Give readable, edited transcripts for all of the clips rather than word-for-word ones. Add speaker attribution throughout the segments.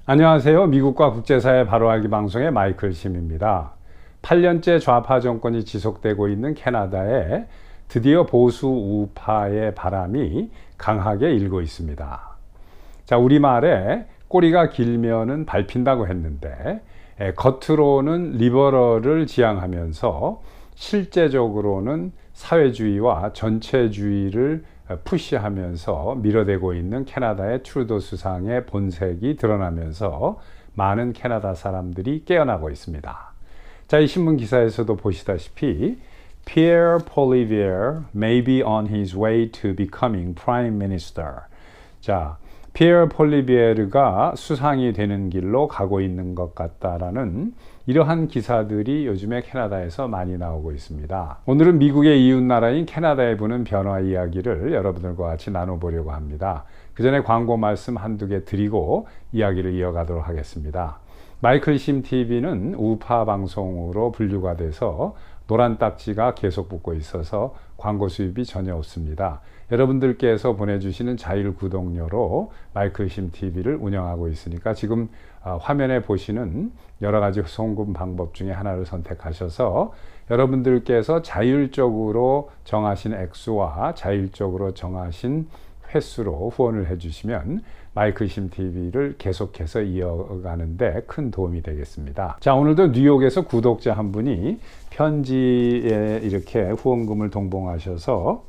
Speaker 1: 안녕하세요. 미국과 국제사회 바로 알기 방송의 마이클 심입니다. 8년째 좌파 정권이 지속되고 있는 캐나다에 드디어 보수 우파의 바람이 강하게 일고 있습니다. 자, 우리말에 꼬리가 길면은 밟힌다고 했는데 겉으로는 리버럴을 지향하면서 실제적으로는 사회주의와 전체주의를 푸시하면서 밀어대고 있는 캐나다의 트루도 수상의 본색이 드러나면서 많은 캐나다 사람들이 깨어나고 있습니다. 자, 이 신문 기사에서도 보시다시피 Pierre Poilievre may be on his way to becoming Prime Minister. 자, 피에르 폴리비에르가 수상이 되는 길로 가고 있는 것 같다라는 이러한 기사들이 요즘에 캐나다에서 많이 나오고 있습니다. 오늘은 미국의 이웃나라인 캐나다에 부는 변화 이야기를 여러분들과 같이 나눠보려고 합니다. 그 전에 광고 말씀 한두 개 드리고 이야기를 이어가도록 하겠습니다. 마이클 심 TV는 우파 방송으로 분류가 돼서 노란 딱지가 계속 붙고 있어서 광고 수입이 전혀 없습니다. 여러분들께서 보내주시는 자율 구독료로 마이클 심 TV를 운영하고 있으니까 지금 화면에 보시는 여러 가지 송금 방법 중에 하나를 선택하셔서 여러분들께서 자율적으로 정하신 액수와 자율적으로 정하신 횟수로 후원을 해주시면 마이클 심 TV를 계속해서 이어가는데 큰 도움이 되겠습니다. 자, 오늘도 뉴욕에서 구독자 한 분이 편지에 이렇게 후원금을 동봉하셔서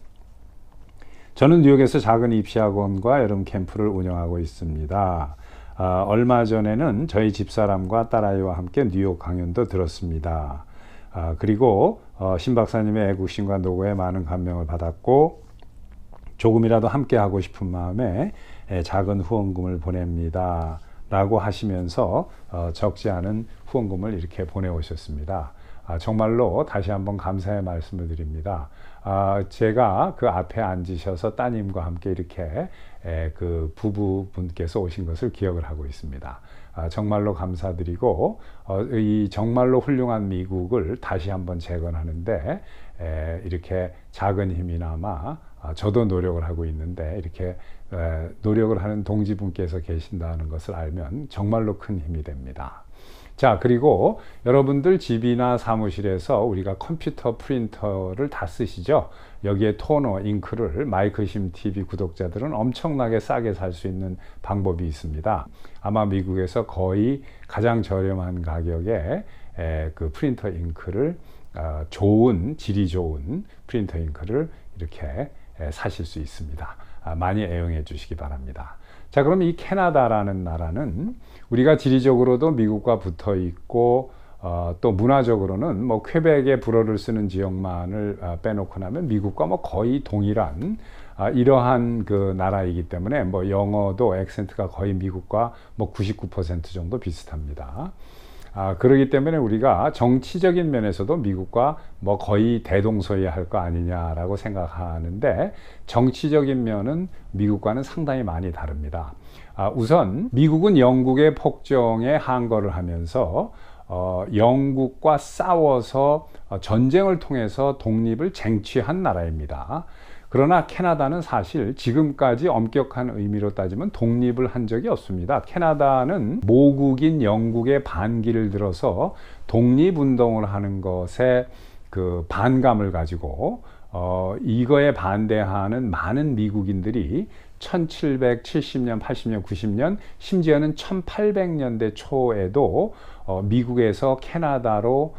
Speaker 1: 저는 뉴욕에서 작은 입시학원과 여름 캠프를 운영하고 있습니다. 얼마 전에는 저희 집사람과 딸아이와 함께 뉴욕 강연도 들었습니다. 그리고 신 박사님의 애국심과 노고에 많은 감명을 받았고 조금이라도 함께 하고 싶은 마음에 작은 후원금을 보냅니다 라고 하시면서 적지 않은 후원금을 이렇게 보내오셨습니다. 정말로 다시 한번 감사의 말씀을 드립니다. 제가 그 앞에 앉으셔서 따님과 함께 이렇게 그 부부분께서 오신 것을 기억을 하고 있습니다. 정말로 감사드리고 이 정말로 훌륭한 미국을 다시 한번 재건하는데 이렇게 작은 힘이나마 저도 노력을 하고 있는데 이렇게 노력을 하는 동지분께서 계신다는 것을 알면 정말로 큰 힘이 됩니다. 자, 그리고 여러분들 집이나 사무실에서 우리가 컴퓨터 프린터를 다 쓰시죠? 여기에 토너, 잉크를 마이클 심 TV 구독자들은 엄청나게 싸게 살 수 있는 방법이 있습니다. 아마 미국에서 거의 가장 저렴한 가격에 그 프린터 잉크를 질이 좋은 프린터 잉크를 이렇게 사실 수 있습니다. 많이 애용해 주시기 바랍니다. 자, 그럼 이 캐나다라는 나라는 우리가 지리적으로도 미국과 붙어 있고 또 문화적으로는 뭐 퀘벡의 불어를 쓰는 지역만을 빼놓고 나면 미국과 뭐 거의 동일한 이러한 그 나라이기 때문에 뭐 영어도 액센트가 거의 미국과 뭐 99% 정도 비슷합니다. 그렇기 때문에 우리가 정치적인 면에서도 미국과 뭐 거의 대동소이할 거 아니냐라고 생각하는데 정치적인 면은 미국과는 상당히 많이 다릅니다. 우선 미국은 영국의 폭정에 항거를 하면서 영국과 싸워서 전쟁을 통해서 독립을 쟁취한 나라입니다. 그러나 캐나다는 사실 지금까지 엄격한 의미로 따지면 독립을 한 적이 없습니다. 캐나다는 모국인 영국의 반기를 들어서 독립운동을 하는 것에 그 반감을 가지고 이거에 반대하는 많은 미국인들이 1770년, 80년, 90년, 심지어는 1800년대 초에도 미국에서 캐나다로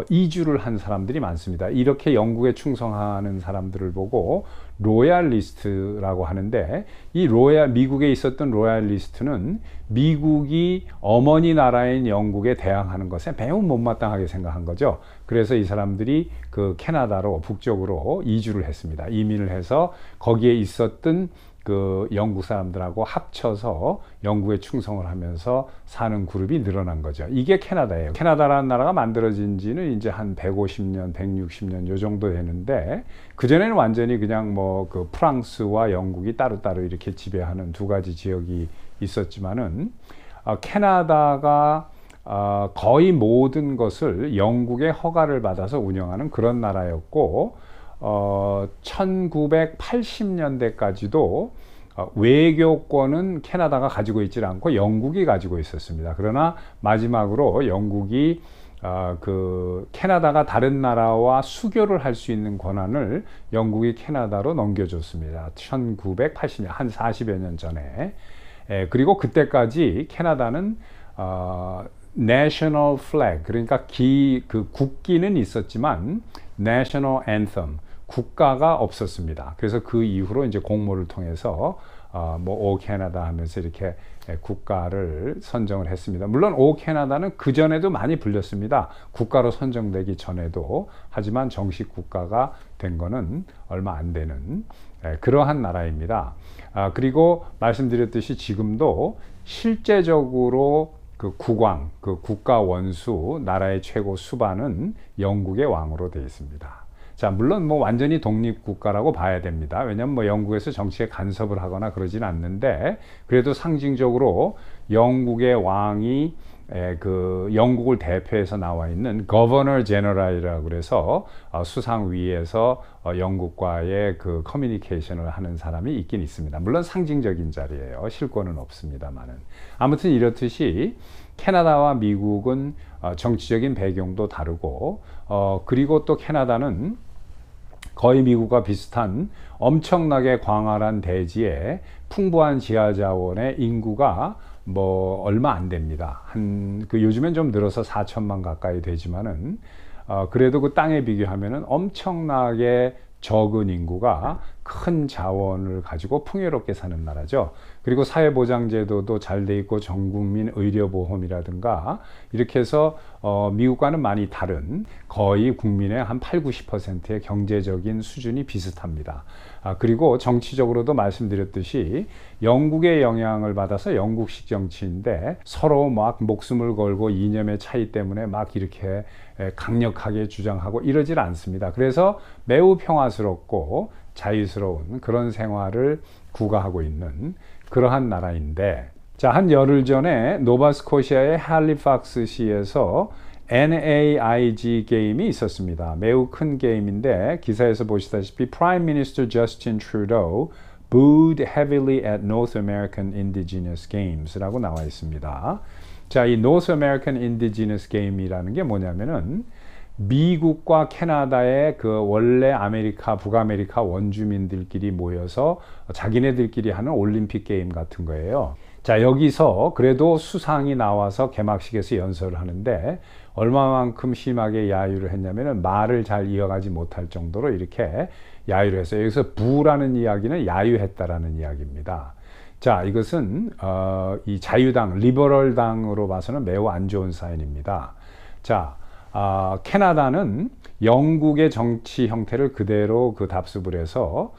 Speaker 1: 이주를 한 사람들이 많습니다. 이렇게 영국에 충성하는 사람들을 보고 로얄리스트라고 하는데 이 미국에 있었던 로얄리스트는 미국이 어머니 나라인 영국에 대항하는 것에 매우 못마땅하게 생각한 거죠. 그래서 이 사람들이 그 캐나다로 북쪽으로 이주를 했습니다. 이민을 해서 거기에 있었던 그 영국 사람들하고 합쳐서 영국에 충성을 하면서 사는 그룹이 늘어난 거죠. 이게 캐나다예요. 캐나다라는 나라가 만들어진 지는 이제 한 150년, 160년 요 정도 되는데 그전에는 완전히 그냥 뭐 그 프랑스와 영국이 따로따로 이렇게 지배하는 두 가지 지역이 있었지만은 캐나다가 거의 모든 것을 영국의 허가를 받아서 운영하는 그런 나라였고 1980년대까지도 외교권은 캐나다가 가지고 있지 않고 영국이 가지고 있었습니다. 그러나 마지막으로 영국이 그 캐나다가 다른 나라와 수교를 할 수 있는 권한을 영국이 캐나다로 넘겨줬습니다. 1980년, 한 40여 년 전에. 그리고 그때까지 캐나다는 national flag, 그러니까 그 국기는 있었지만 national anthem, 국가가 없었습니다. 그래서 그 이후로 이제 공모를 통해서 오 캐나다 하면서 이렇게 국가를 선정을 했습니다. 물론 오 캐나다는 그 전에도 많이 불렸습니다. 국가로 선정되기 전에도. 하지만 정식 국가가 된 거는 얼마 안 되는 그러한 나라입니다. 그리고 말씀드렸듯이 지금도 실제적으로 그 국왕, 그 국가 원수, 나라의 최고 수반은 영국의 왕으로 되어 있습니다. 자, 물론 완전히 독립국가라고 봐야 됩니다. 왜냐하면 영국에서 정치에 간섭을 하거나 그러진 않는데, 그래도 상징적으로 영국의 왕이 그 영국을 대표해서 나와 있는 Governor General이라고 그래서 수상위에서 영국과의 그 커뮤니케이션을 하는 사람이 있긴 있습니다. 물론 상징적인 자리예요. 실권은 없습니다만은. 아무튼 이렇듯이 캐나다와 미국은 정치적인 배경도 다르고, 그리고 또 캐나다는 거의 미국과 비슷한 엄청나게 광활한 대지에 풍부한 지하자원의 인구가 얼마 안 됩니다. 요즘엔 좀 늘어서 4천만 가까이 되지만은, 그래도 그 땅에 비교하면은 엄청나게 적은 인구가 큰 자원을 가지고 풍요롭게 사는 나라죠. 그리고 사회보장제도도 잘 돼 있고 전국민 의료보험이라든가 이렇게 해서 미국과는 많이 다른 거의 국민의 한 80~90%의 경제적인 수준이 비슷합니다. 그리고 정치적으로도 말씀드렸듯이 영국의 영향을 받아서 영국식 정치인데 서로 막 목숨을 걸고 이념의 차이 때문에 막 이렇게 강력하게 주장하고 이러질 않습니다. 그래서 매우 평화스럽고 자유스러운 그런 생활을 구가하고 있는 그러한 나라인데, 자, 한 열흘 전에 노바스코시아의 할리팍스시에서 NAIG 게임이 있었습니다. 매우 큰 게임인데 기사에서 보시다시피 Prime Minister Justin Trudeau booed heavily at North American Indigenous Games라고 나와 있습니다. 자, 이 North American Indigenous Game이라는 게 뭐냐면은 미국과 캐나다의 그 원래 북아메리카 원주민들끼리 모여서 자기네들끼리 하는 올림픽 게임 같은 거예요. 자, 여기서 그래도 수상이 나와서 개막식에서 연설을 하는데 얼마만큼 심하게 야유를 했냐면은 말을 잘 이어가지 못할 정도로 이렇게 야유를 했어요. 여기서 부라는 이야기는 야유했다라는 이야기입니다. 자, 이것은 이 자유당, 리버럴당으로 봐서는 매우 안 좋은 사인입니다. 자, 캐나다는 영국의 정치 형태를 그대로 그 답습을 해서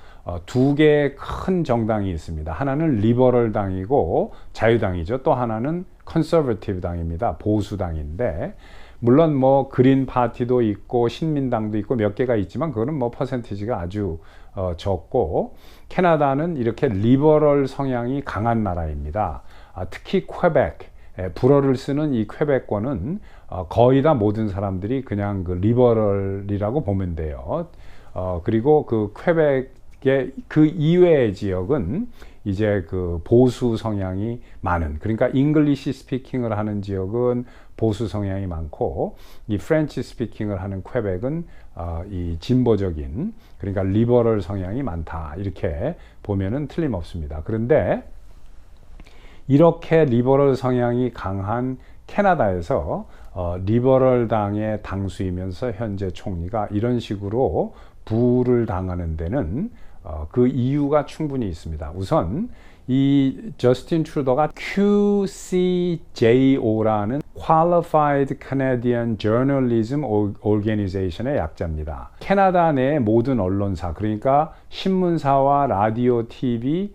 Speaker 1: 두 개의 큰 정당이 있습니다. 하나는 리버럴당이고 자유당이죠. 또 하나는 컨서버티브 당입니다. 보수당인데, 물론 그린 파티도 있고 신민당도 있고 몇 개가 있지만 그거는 퍼센티지가 아주 적고, 캐나다는 이렇게 리버럴 성향이 강한 나라입니다. 특히 퀘벡, 불어를 쓰는 이 퀘벡권은 거의 다 모든 사람들이 그냥 그 리버럴이라고 보면 돼요. 그리고 그 퀘벡의 그 이외의 지역은 이제 그 보수 성향이 많은, 그러니까 잉글리시 스피킹을 하는 지역은 보수 성향이 많고, 이 프렌치 스피킹을 하는 퀘벡은 이 진보적인, 그러니까 리버럴 성향이 많다, 이렇게 보면은 틀림없습니다. 그런데 이렇게 리버럴 성향이 강한 캐나다에서 리버럴 당의 당수이면서 현재 총리가 이런 식으로 부를 당하는 데는 그 이유가 충분히 있습니다. 우선 이 저스틴 트루도가 QCJO라는 Qualified Canadian Journalism Organization의 약자입니다. 캐나다 내 모든 언론사, 그러니까 신문사와 라디오, TV,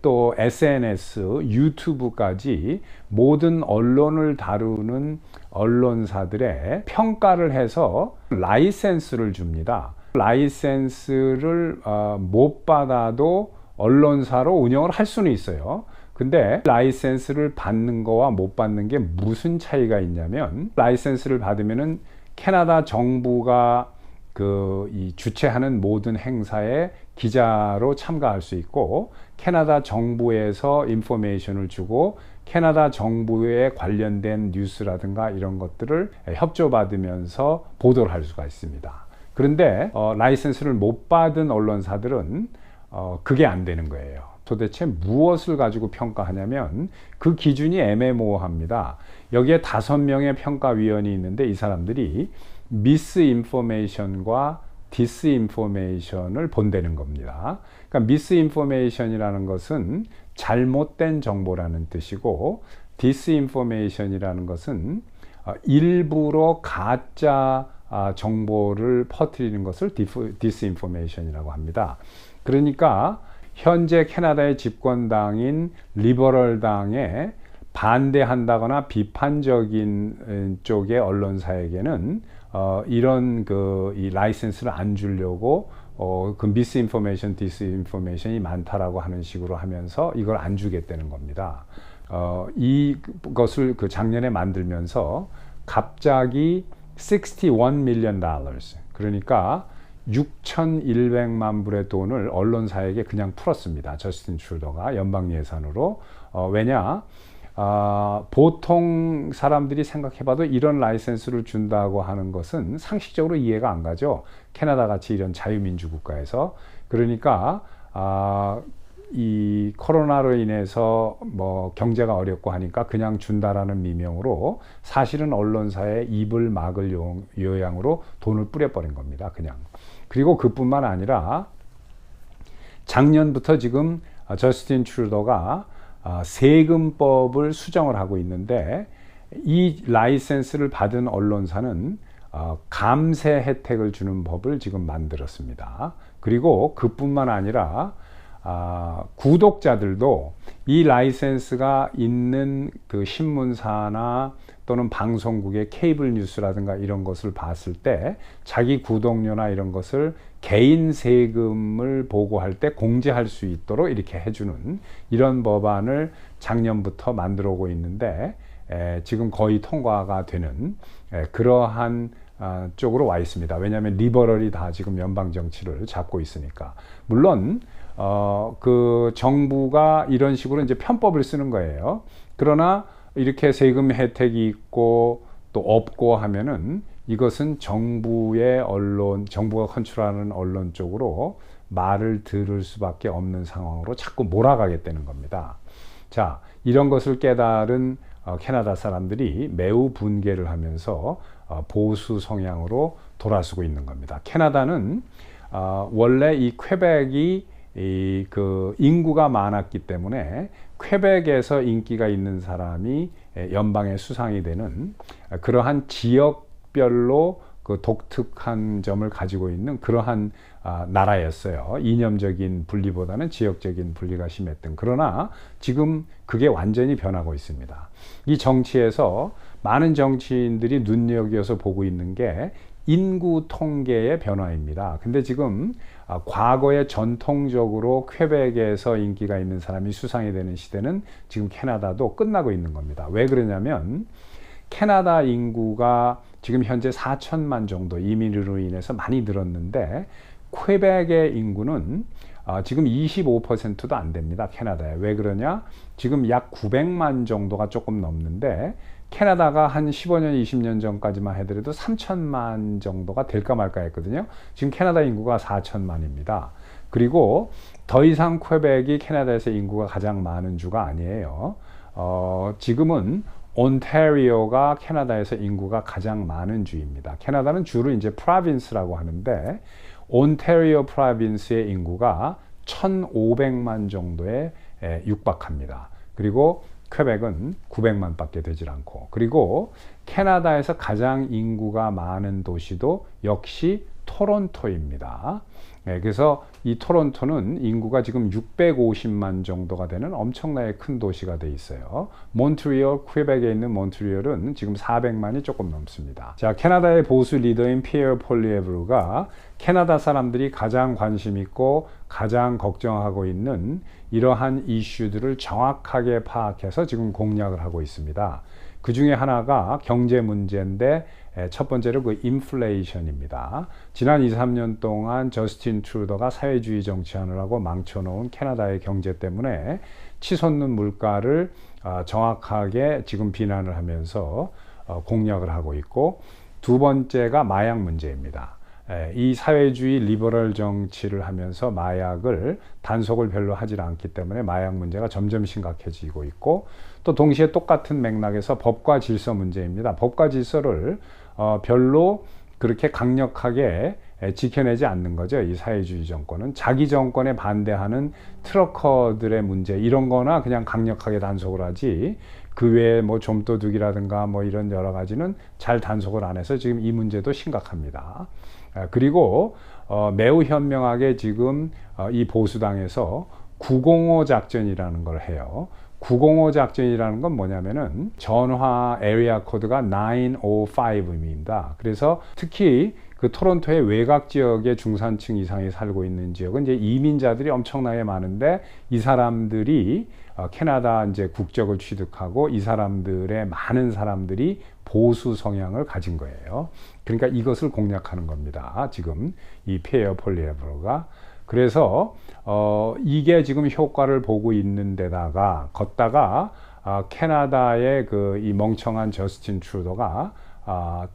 Speaker 1: 또 SNS, 유튜브까지 모든 언론을 다루는 언론사들의 평가를 해서 라이센스를 줍니다. 라이센스를 못 받아도 언론사로 운영을 할 수는 있어요. 근데 라이센스를 받는 거와 못 받는 게 무슨 차이가 있냐면, 라이센스를 받으면은 캐나다 정부가 이 주최하는 모든 행사에 기자로 참가할 수 있고, 캐나다 정부에서 인포메이션을 주고 캐나다 정부에 관련된 뉴스라든가 이런 것들을 협조받으면서 보도를 할 수가 있습니다. 그런데 라이센스를 못 받은 언론사들은 그게 안 되는 거예요. 도대체 무엇을 가지고 평가하냐면 그 기준이 애매모호합니다. 여기에 5명의 평가위원이 있는데 이 사람들이 미스인포메이션과 디스인포메이션을 본다는 겁니다. 그러니까 미스인포메이션이라는 것은 잘못된 정보라는 뜻이고, 디스인포메이션이라는 것은 일부러 가짜 정보를 퍼뜨리는 것을 디스인포메이션이라고 합니다. 그러니까 현재 캐나다의 집권당인 리버럴당에 반대한다거나 비판적인 쪽의 언론사에게는 이런 이 라이센스를 안 주려고 그 미스인포메이션, 디스인포메이션이 많다라고 하는 식으로 하면서 이걸 안 주겠다는 겁니다. 이것을 작년에 만들면서 갑자기 $61 million, 그러니까 6,100만 불의 돈을 언론사에게 그냥 풀었습니다. 저스틴 트루도가 연방 예산으로. 왜냐? 보통 사람들이 생각해봐도 이런 라이센스를 준다고 하는 것은 상식적으로 이해가 안 가죠. 캐나다 같이 이런 자유민주 국가에서. 그러니까 이 코로나로 인해서 경제가 어렵고 하니까 그냥 준다라는 미명으로 사실은 언론사의 입을 막을 요양으로 돈을 뿌려버린 겁니다. 그냥. 그리고 그뿐만 아니라 작년부터 지금 저스틴 트루도가 세금법을 수정을 하고 있는데, 이 라이센스를 받은 언론사는 감세 혜택을 주는 법을 지금 만들었습니다. 그리고 그뿐만 아니라 구독자들도 이 라이센스가 있는 그 신문사나 또는 방송국의 케이블 뉴스라든가 이런 것을 봤을 때 자기 구독료나 이런 것을 개인 세금을 보고할 때 공제할 수 있도록 이렇게 해주는 이런 법안을 작년부터 만들어 오고 있는데, 지금 거의 통과가 되는 그러한 쪽으로 와 있습니다. 왜냐하면 리버럴이 다 지금 연방 정치를 잡고 있으니까. 물론 그 정부가 이런 식으로 이제 편법을 쓰는 거예요. 그러나 이렇게 세금 혜택이 있고 또 없고 하면은 이것은 정부의 언론, 정부가 컨트롤하는 언론 쪽으로 말을 들을 수밖에 없는 상황으로 자꾸 몰아가겠다는 겁니다. 자, 이런 것을 깨달은 캐나다 사람들이 매우 분개를 하면서 보수 성향으로 돌아서고 있는 겁니다. 캐나다는 원래 이 퀘벡이 그 인구가 많았기 때문에 퀘벡에서 인기가 있는 사람이 연방의 수상이 되는 그러한 지역별로 그 독특한 점을 가지고 있는 그러한 나라였어요. 이념적인 분리보다는 지역적인 분리가 심했던. 그러나 지금 그게 완전히 변하고 있습니다. 이 정치에서 많은 정치인들이 눈여겨서 보고 있는 게 인구 통계의 변화입니다. 근데 지금 과거에 전통적으로 퀘벡에서 인기가 있는 사람이 수상이 되는 시대는 지금 캐나다도 끝나고 있는 겁니다. 왜 그러냐면 캐나다 인구가 지금 현재 4천만 정도 이민으로 인해서 많이 늘었는데, 퀘벡의 인구는 지금 25%도 안 됩니다. 캐나다에. 왜 그러냐? 지금 약 900만 정도가 조금 넘는데, 캐나다가 한 15년, 20년 전까지만 해더라도 3천만 정도가 될까 말까 했거든요. 지금 캐나다 인구가 4천만입니다. 그리고 더 이상 퀘벡이 캐나다에서 인구가 가장 많은 주가 아니에요. 지금은 온타리오가 캐나다에서 인구가 가장 많은 주입니다. 캐나다는 주로 이제 프로빈스라고 하는데, 온타리오 프로빈스의 인구가 1,500만 정도에 육박합니다. 그리고 퀘벡은 900만 밖에 되질 않고, 그리고 캐나다에서 가장 인구가 많은 도시도 역시 토론토입니다. 그래서 이 토론토는 인구가 지금 650만 정도가 되는 엄청나게 큰 도시가 돼 있어요. 몬트리올, 퀘벡에 있는 몬트리올은 지금 400만이 조금 넘습니다. 자, 캐나다의 보수 리더인 피에르 폴리에브르가 캐나다 사람들이 가장 관심 있고 가장 걱정하고 있는 이러한 이슈들을 정확하게 파악해서 지금 공략을 하고 있습니다. 그 중에 하나가 경제 문제인데 첫 번째로 그 인플레이션입니다. 지난 2, 3년 동안 저스틴 트루도가 사회주의 정치하느라고 망쳐놓은 캐나다의 경제 때문에 치솟는 물가를 정확하게 지금 비난을 하면서 공략을 하고 있고, 두 번째가 마약 문제입니다. 이 사회주의 리버럴 정치를 하면서 마약을 단속을 별로 하지 않기 때문에 마약 문제가 점점 심각해지고 있고, 또 동시에 똑같은 맥락에서 법과 질서 문제입니다. 법과 질서를 별로 그렇게 강력하게 지켜내지 않는 거죠. 이 사회주의 정권은 자기 정권에 반대하는 트러커들의 문제 이런 거나 그냥 강력하게 단속을 하지, 그 외에 뭐 좀도둑이라든가 뭐 이런 여러 가지는 잘 단속을 안 해서 지금 이 문제도 심각합니다. 그리고 매우 현명하게 지금 이 보수당에서 905 작전이라는 걸 해요. 905 작전이라는 건 뭐냐면은 전화 에리아 코드가 905입니다. 그래서 특히 그 토론토의 외곽 지역의 중산층 이상이 살고 있는 지역은 이제 이민자들이 엄청나게 많은데, 이 사람들이 캐나다 이제 국적을 취득하고 이 사람들의 많은 사람들이 보수 성향을 가진 거예요. 그러니까 이것을 공략하는 겁니다. 지금 이 피에어 폴리에브로가. 그래서 이게 지금 효과를 보고 있는 데다가 걷다가 캐나다의 그 이 멍청한 저스틴 트루도가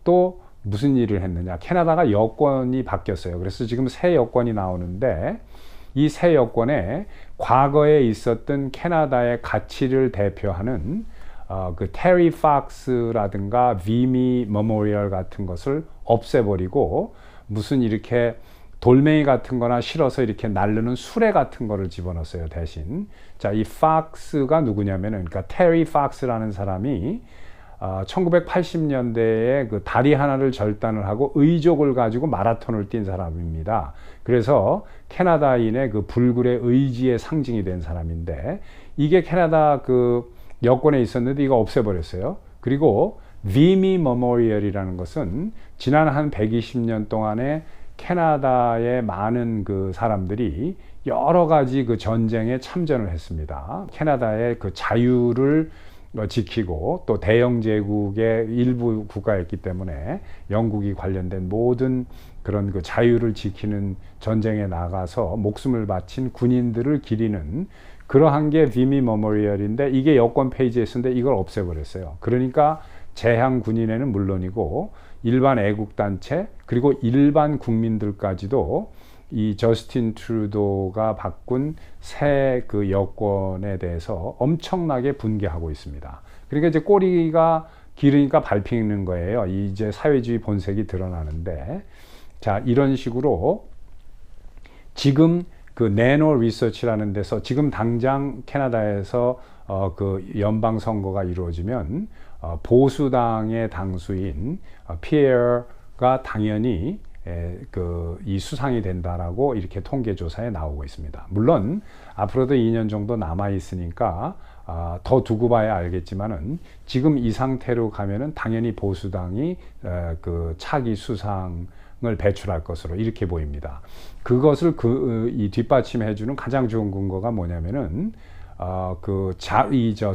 Speaker 1: 또 무슨 일을 했느냐. 캐나다가 여권이 바뀌었어요. 그래서 지금 새 여권이 나오는데, 이 새 여권에 과거에 있었던 캐나다의 가치를 대표하는 그 테리 팍스라든가 비미 머모리얼 같은 것을 없애버리고, 무슨 이렇게 돌멩이 같은 거나 실어서 이렇게 날르는 수레 같은 거를 집어넣었어요, 대신. 자, 이 팍스가 누구냐면은, 그러니까 테리 팍스라는 사람이 1980년대에 그 다리 하나를 절단을 하고 의족을 가지고 마라톤을 뛴 사람입니다. 그래서 캐나다인의 그 불굴의 의지의 상징이 된 사람인데, 이게 캐나다 그 여권에 있었는데 이거 없애버렸어요. 그리고 비미 머모리얼이라는 것은 지난 한 120년 동안에 캐나다의 많은 그 사람들이 여러 가지 그 전쟁에 참전을 했습니다. 캐나다의 그 자유를 지키고, 또 대영 제국의 일부 국가였기 때문에 영국이 관련된 모든 그런 그 자유를 지키는 전쟁에 나가서 목숨을 바친 군인들을 기리는 그러한 게 비미 머모리얼인데, 이게 여권 페이지에 있었는데 이걸 없애버렸어요. 그러니까 재향 군인에는 물론이고 일반 애국단체 그리고 일반 국민들까지도 이 저스틴 트루도가 바꾼 새 그 여권에 대해서 엄청나게 분개하고 있습니다. 그러니까 이제 꼬리가 길으니까 밟히는 거예요. 이제 사회주의 본색이 드러나는데, 자, 이런 식으로 지금 그 내노 리서치라는 데서 지금 당장 캐나다에서 그 연방 선거가 이루어지면 보수당의 당수인 피에어가 당연히 이 수상이 된다라고 이렇게 통계 조사에 나오고 있습니다. 물론 앞으로도 2년 정도 남아 있으니까 더 두고 봐야 알겠지만은, 지금 이 상태로 가면은 당연히 보수당이 그 차기 수상을 배출할 것으로 이렇게 보입니다. 그것을 이 뒷받침해주는 가장 좋은 근거가 뭐냐면은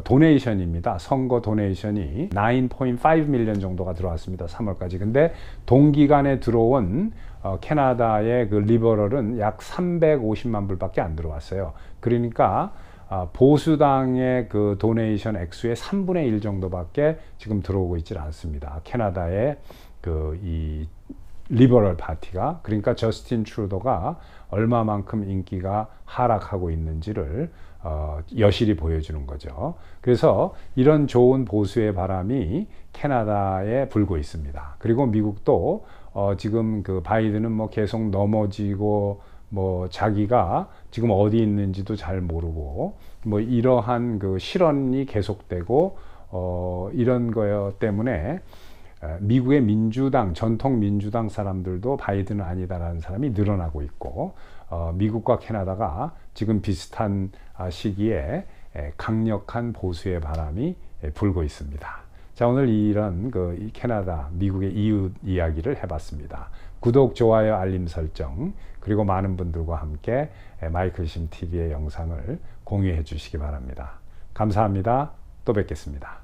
Speaker 1: 도네이션입니다. 선거 도네이션이 9.5 밀리언 정도가 들어왔습니다. 3월까지. 근데 동기간에 들어온 캐나다의 그 리버럴은 약 350만 불밖에 안 들어왔어요. 그러니까 보수당의 그 도네이션 액수의 3분의 1 정도밖에 지금 들어오고 있지 않습니다. 캐나다의 이 리버럴 파티가. 그러니까 저스틴 트루도가 얼마만큼 인기가 하락하고 있는지를 여실히 보여주는 거죠. 그래서 이런 좋은 보수의 바람이 캐나다에 불고 있습니다. 그리고 미국도 지금 그 바이든은 뭐 계속 넘어지고, 뭐 자기가 지금 어디 있는지도 잘 모르고, 뭐 이러한 그 실언이 계속되고, 이런 거 때문에 미국의 민주당, 전통 민주당 사람들도 바이든은 아니다라는 사람이 늘어나고 있고, 미국과 캐나다가 지금 비슷한 시기에 강력한 보수의 바람이 불고 있습니다. 자, 오늘 이런 이 캐나다, 미국의 이웃 이야기를 해봤습니다. 구독, 좋아요, 알림 설정, 그리고 많은 분들과 함께 마이클 심 TV의 영상을 공유해 주시기 바랍니다. 감사합니다. 또 뵙겠습니다.